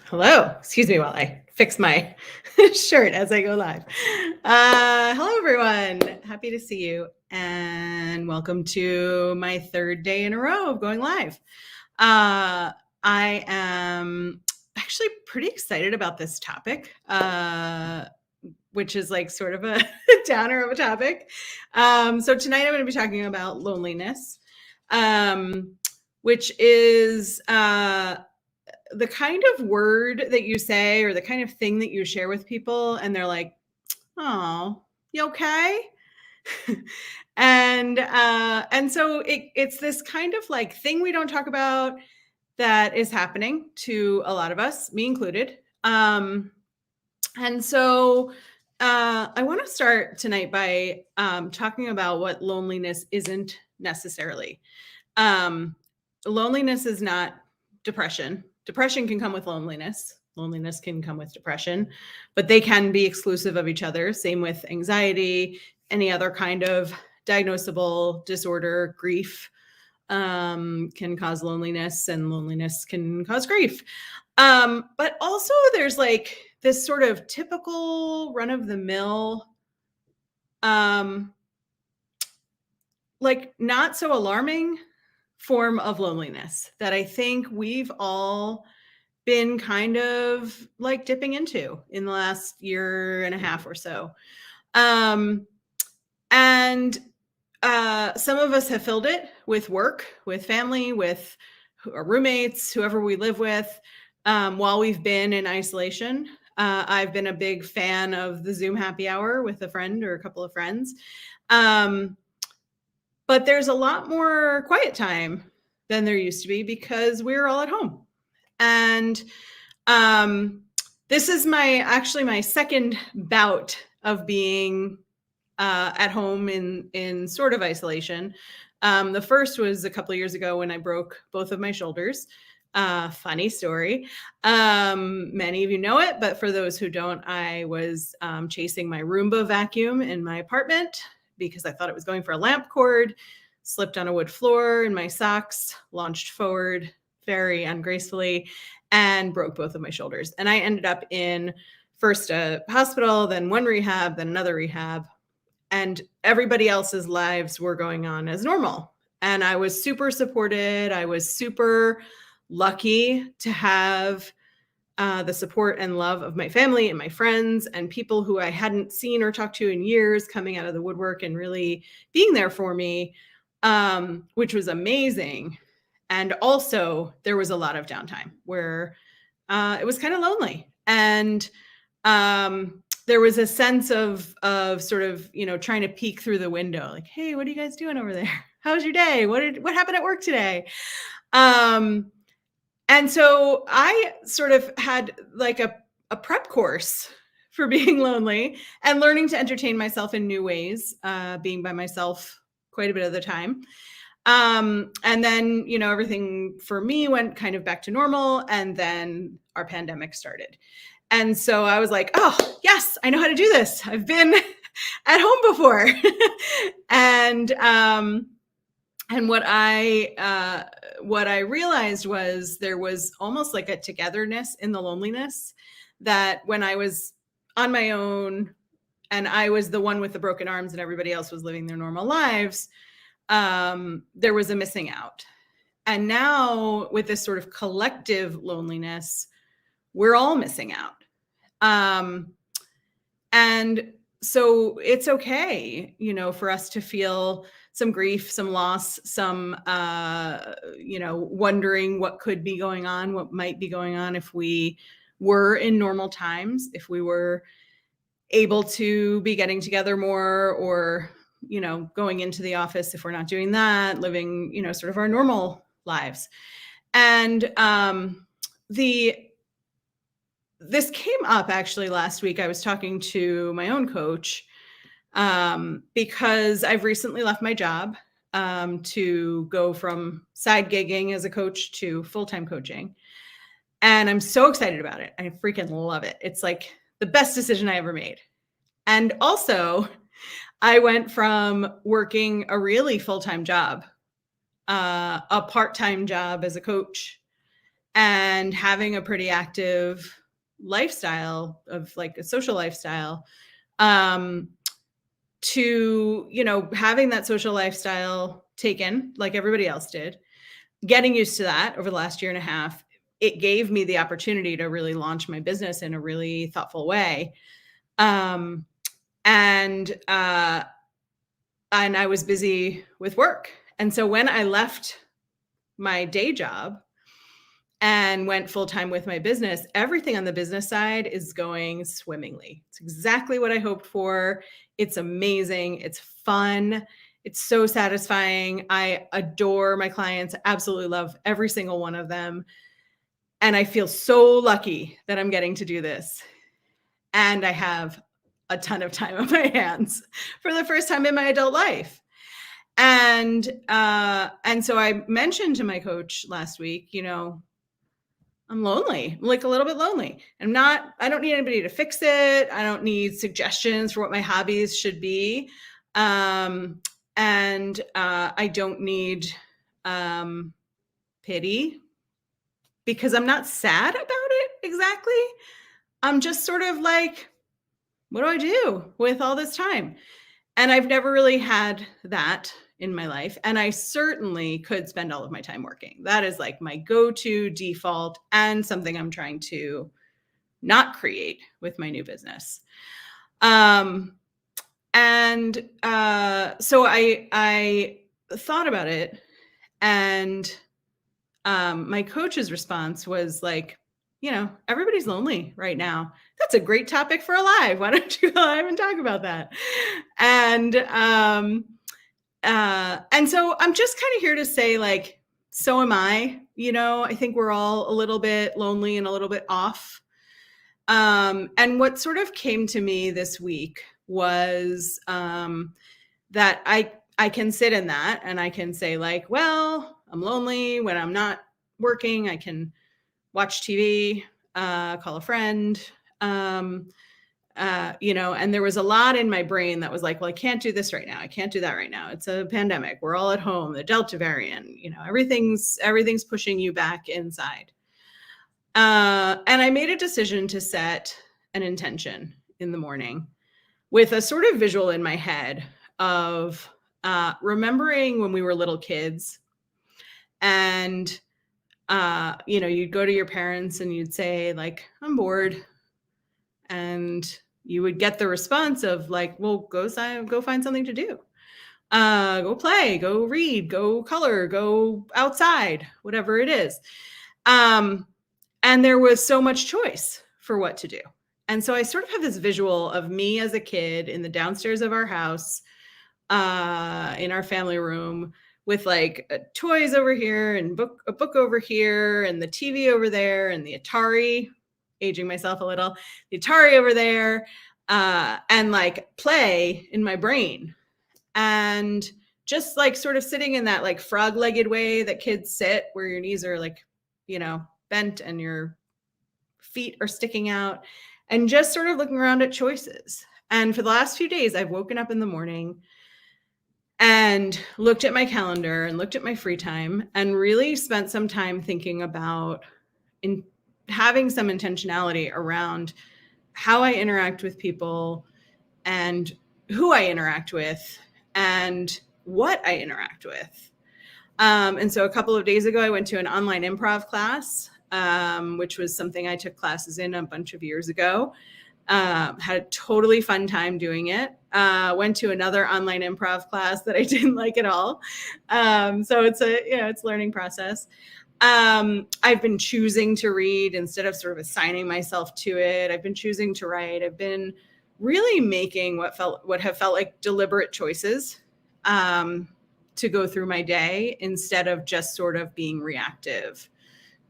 Hello. Excuse me while I fix my shirt as I go live. Hello, everyone. Happy to see you. And welcome to my third day in a row of going live. I am actually pretty excited about this topic, which is like sort of a downer of a topic. So tonight I'm going to be talking about loneliness, which is the kind of word that you say or the kind of thing that you share with people and they're like, "Oh, you okay?" And so it's this kind of like thing we don't talk about that is happening to a lot of us, me included. And so I want to start tonight by talking about what loneliness isn't necessarily. Um, Loneliness is not depression. Depression can come with loneliness. Loneliness can come with depression, but they can be exclusive of each other. Same with anxiety, any other kind of diagnosable disorder, grief can cause loneliness, and loneliness can cause grief. But also, there's like this sort of typical run of the mill, um, like not so alarming form of loneliness that I think we've all been kind of like dipping into in the last year and a half or so. Um, and some of us have filled it with work, with family, with our roommates, whoever we live with, while we've been in isolation. I've been a big fan of the Zoom happy hour with a friend or a couple of friends. Um, but there's a lot more quiet time than there used to be because we're all at home. And this is my second bout of being at home in sort of isolation. The first was a couple of years ago when I broke both of my shoulders. Funny story. Many of you know it, but for those who don't, I was chasing my Roomba vacuum in my apartment because I thought it was going for a lamp cord, slipped on a wood floor in my socks, launched forward very ungracefully, and broke both of my shoulders. And I ended up in first a hospital, then one rehab, then another rehab. And everybody else's lives were going on as normal. And I was super supported. I was super lucky to have the support and love of my family and my friends and people who I hadn't seen or talked to in years coming out of the woodwork and really being there for me, which was amazing. And also, there was a lot of downtime where it was kind of lonely. And there was a sense of sort of, trying to peek through the window, like, hey, what are you guys doing over there? How's your day? What happened at work today? Um, and so I sort of had like a prep course for being lonely and learning to entertain myself in new ways, being by myself quite a bit of the time. And then, everything for me went kind of back to normal. And then our pandemic started. And so I was like, oh, yes, I know how to do this. I've been at home before. and and what I realized was there was almost like a togetherness in the loneliness that when I was on my own and I was the one with the broken arms and everybody else was living their normal lives, there was a missing out. And now with this sort of collective loneliness, we're all missing out. And so it's okay, for us to feel some grief, some loss, some, wondering what could be going on, what might be going on if we were in normal times, if we were able to be getting together more or, going into the office if we're not doing that, living, sort of our normal lives. And this came up actually last week. I was talking to my own coach because I've recently left my job to go from side gigging as a coach to full-time coaching. And I'm so excited about it. I freaking love it. It's like the best decision I ever made. And also, I went from working a really full-time job, a part-time job as a coach, and having a pretty active lifestyle of like a social lifestyle, um, to, having that social lifestyle taken like everybody else did, getting used to that over the last year and a half, it gave me the opportunity to really launch my business in a really thoughtful way. Um, and I was busy with work. And so when I left my day job and went full time with my business, everything on the business side is going swimmingly. It's exactly what I hoped for. It's amazing. It's fun. It's so satisfying. I adore my clients. I absolutely love every single one of them. And I feel so lucky that I'm getting to do this. And I have a ton of time on my hands for the first time in my adult life. And so I mentioned to my coach last week, I'm lonely. I'm like a little bit lonely. I don't need anybody to fix it. I don't need suggestions for what my hobbies should be. And I don't need pity, because I'm not sad about it exactly. I'm just sort of like, what do I do with all this time? And I've never really had that in my life. And I certainly could spend all of my time working. That is like my go-to default, and something I'm trying to not create with my new business. So I thought about it, and my coach's response was like, everybody's lonely right now. That's a great topic for a live. Why don't you go live and talk about that? And so I'm just kind of here to say, like, so am I. I think we're all a little bit lonely and a little bit off. And what sort of came to me this week was that I can sit in that and I can say, like, well, I'm lonely when I'm not working. I can watch TV, call a friend, and there was a lot in my brain that was like, well, I can't do this right now. I can't do that right now. It's a pandemic. We're all at home. The Delta variant, everything's pushing you back inside. And I made a decision to set an intention in the morning with a sort of visual in my head of remembering when we were little kids, and you'd go to your parents and you'd say, like, I'm bored. And you would get the response of like, well, go find something to do. Go play, go read, go color, go outside, whatever it is. And there was so much choice for what to do. And so I sort of have this visual of me as a kid in the downstairs of our house, in our family room, with like toys over here and a book over here and the TV over there and the Atari, aging myself a little, the Atari over there, and like play in my brain. And just like sort of sitting in that like frog-legged way that kids sit, where your knees are like, bent and your feet are sticking out, and just sort of looking around at choices. And for the last few days, I've woken up in the morning and looked at my calendar and looked at my free time and really spent some time thinking about having some intentionality around how I interact with people and who I interact with and what I interact with. And so a couple of days ago, I went to an online improv class, which was something I took classes in a bunch of years ago. Had a totally fun time doing it. Went to another online improv class that I didn't like at all. So it's it's a learning process. I've been choosing to read instead of sort of assigning myself to it. I've been choosing to write. I've been really making what have felt like deliberate choices, to go through my day instead of just sort of being reactive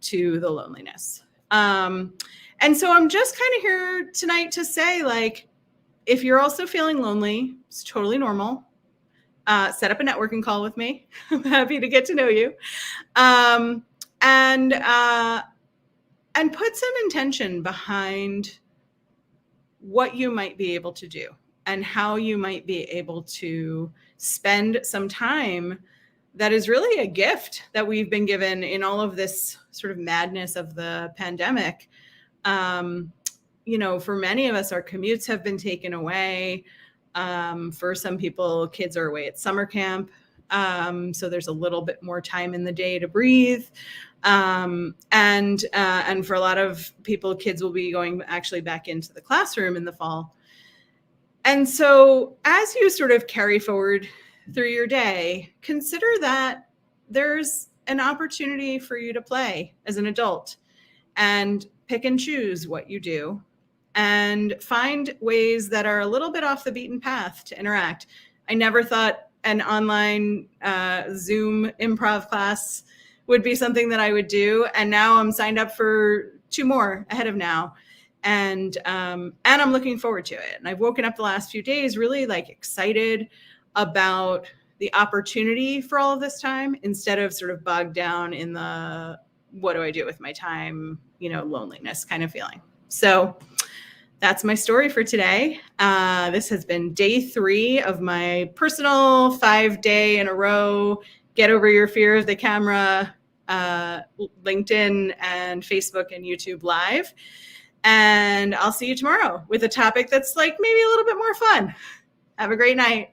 to the loneliness. And so I'm just kind of here tonight to say, like, if you're also feeling lonely, it's totally normal. Set up a networking call with me. I'm happy to get to know you. And put some intention behind what you might be able to do and how you might be able to spend some time that is really a gift that we've been given in all of this sort of madness of the pandemic. For many of us, our commutes have been taken away. For some people, kids are away at summer camp. So there's a little bit more time in the day to breathe. And for a lot of people, kids will be going actually back into the classroom in the fall. And so as you sort of carry forward through your day, consider that there's an opportunity for you to play as an adult and pick and choose what you do and find ways that are a little bit off the beaten path to interact. I never thought an online Zoom improv class would be something that I would do. And now I'm signed up for 2 more ahead of now. And I'm looking forward to it. And I've woken up the last few days really like excited about the opportunity for all of this time instead of sort of bogged down in the what do I do with my time, loneliness kind of feeling. So that's my story for today. This has been day 3 of my personal 5-day in a row, get over your fear of the camera, LinkedIn and Facebook and YouTube Live. And I'll see you tomorrow with a topic that's like maybe a little bit more fun. Have a great night.